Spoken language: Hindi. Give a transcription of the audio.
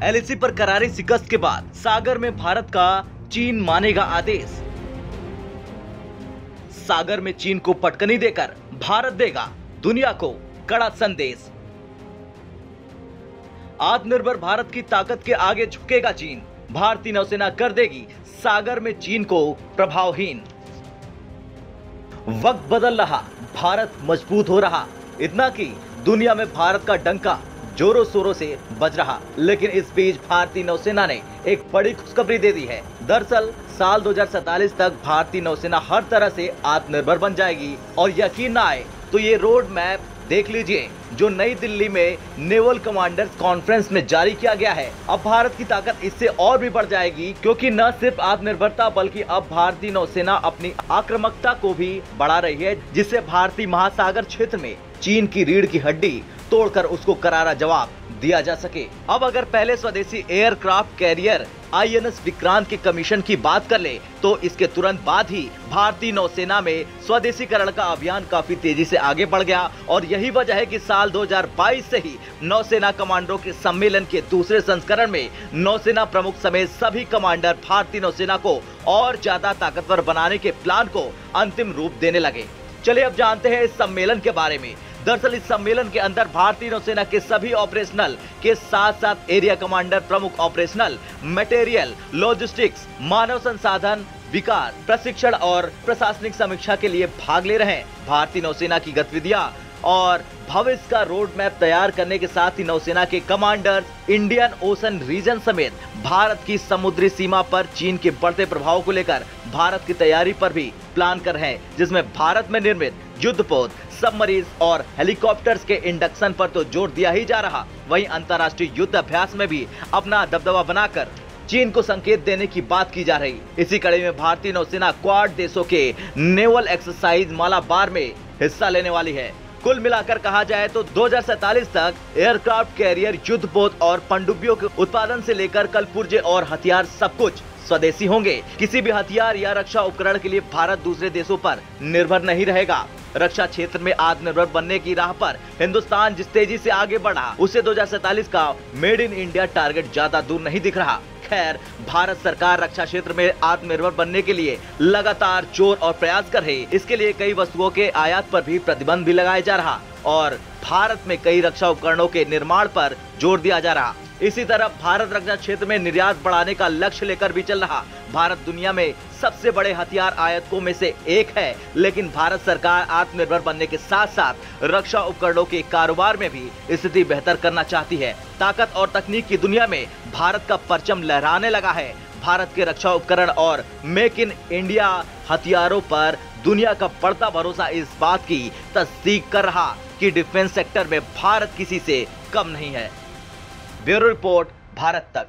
एलएसी पर करारी शिकस्त के बाद सागर में भारत का चीन मानेगा आदेश। सागर में चीन को पटकनी देकर भारत देगा दुनिया को कड़ा संदेश। आत्मनिर्भर भारत की ताकत के आगे झुकेगा चीन, भारतीय नौसेना कर देगी सागर में चीन को प्रभावहीन। वक्त बदल रहा, भारत मजबूत हो रहा, इतना कि दुनिया में भारत का डंका जोरों शोरों से बज रहा। लेकिन इस बीच भारतीय नौसेना ने एक बड़ी खुशखबरी दे दी है। दरअसल साल 2047 तक भारतीय नौसेना हर तरह से आत्मनिर्भर बन जाएगी। और यकीन ना आए तो ये रोड मैप देख लीजिए जो नई दिल्ली में नेवल कमांडर्स कॉन्फ्रेंस में जारी किया गया है। अब भारत की ताकत इससे और भी बढ़ जाएगी, क्योंकि न सिर्फ आत्मनिर्भरता बल्कि अब भारतीय नौसेना अपनी आक्रामकता को भी बढ़ा रही है, जिससे भारतीय महासागर क्षेत्र में चीन की रीढ़ की हड्डी तोड़कर उसको करारा जवाब दिया जा सके। अब अगर पहले स्वदेशी एयरक्राफ्ट कैरियर आईएनएस विक्रांत के कमीशन की बात कर ले तो इसके तुरंत बाद ही भारतीय नौसेना में स्वदेशीकरण का अभियान काफी तेजी से आगे बढ़ गया। और यही वजह है कि साल 2022 से ही नौसेना कमांडरों के सम्मेलन के दूसरे संस्करण में नौसेना प्रमुख समेत सभी कमांडर भारतीय नौसेना को और ज्यादा ताकतवर बनाने के प्लान को अंतिम रूप देने लगे। चलिए अब जानते हैं इस सम्मेलन के बारे में। दरअसल इस सम्मेलन के अंदर भारतीय नौसेना के सभी ऑपरेशनल के साथ साथ एरिया कमांडर प्रमुख ऑपरेशनल, मटेरियल, लॉजिस्टिक्स, मानव संसाधन विकास, प्रशिक्षण और प्रशासनिक समीक्षा के लिए भाग ले रहे हैं। भारतीय नौसेना की गतिविधियां और भविष्य का रोड मैप तैयार करने के साथ ही नौसेना के कमांडर्स इंडियन ओशन रीजन समेत भारत की समुद्री सीमा पर चीन के बढ़ते प्रभाव को लेकर भारत की तैयारी पर भी प्लान कर रहे हैं, जिसमें भारत में निर्मित युद्धपोत, सबमरीन और हेलीकॉप्टर्स के इंडक्शन पर तो जोर दिया ही जा रहा, वहीं अंतर्राष्ट्रीय युद्ध अभ्यास में भी अपना दबदबा बनाकर चीन को संकेत देने की बात की जा रही। इसी कड़ी में भारतीय नौसेना क्वाड देशों के नेवल एक्सरसाइज मालाबार में हिस्सा लेने वाली है। कुल मिलाकर कहा जाए तो 2047 तक एयरक्राफ्ट कैरियर, युद्धपोत और पनडुब्बियों के उत्पादन से लेकर कलपुर्जे और हथियार सब कुछ स्वदेशी होंगे। किसी भी हथियार या रक्षा उपकरण के लिए भारत दूसरे देशों पर निर्भर नहीं रहेगा। रक्षा क्षेत्र में आत्मनिर्भर बनने की राह पर हिंदुस्तान जिस तेजी से आगे बढ़ा, उससे 2047 का मेड इन इंडिया टारगेट ज्यादा दूर नहीं दिख रहा। खैर, भारत सरकार रक्षा क्षेत्र में आत्मनिर्भर बनने के लिए लगातार जोर और प्रयास कर रही। इसके लिए कई वस्तुओं के आयात पर भी प्रतिबंध भी लगाया जा रहा और भारत में कई रक्षा उपकरणों के निर्माण पर जोर दिया जा रहा। इसी तरह भारत रक्षा क्षेत्र में निर्यात बढ़ाने का लक्ष्य लेकर भी चल रहा। भारत दुनिया में सबसे बड़े हथियार आयातकों में से एक है, लेकिन भारत सरकार आत्मनिर्भर बनने के साथ साथ रक्षा उपकरणों के कारोबार में भी स्थिति बेहतर करना चाहती है। ताकत और तकनीक की दुनिया में भारत का परचम लहराने लगा है। भारत के रक्षा उपकरण और मेक इन इंडिया हथियारों पर दुनिया का बढ़ता भरोसा इस बात की तस्दीक कर रहा कि डिफेंस सेक्टर में भारत किसी से कम नहीं है। ब्यूरो रिपोर्ट, भारत तक।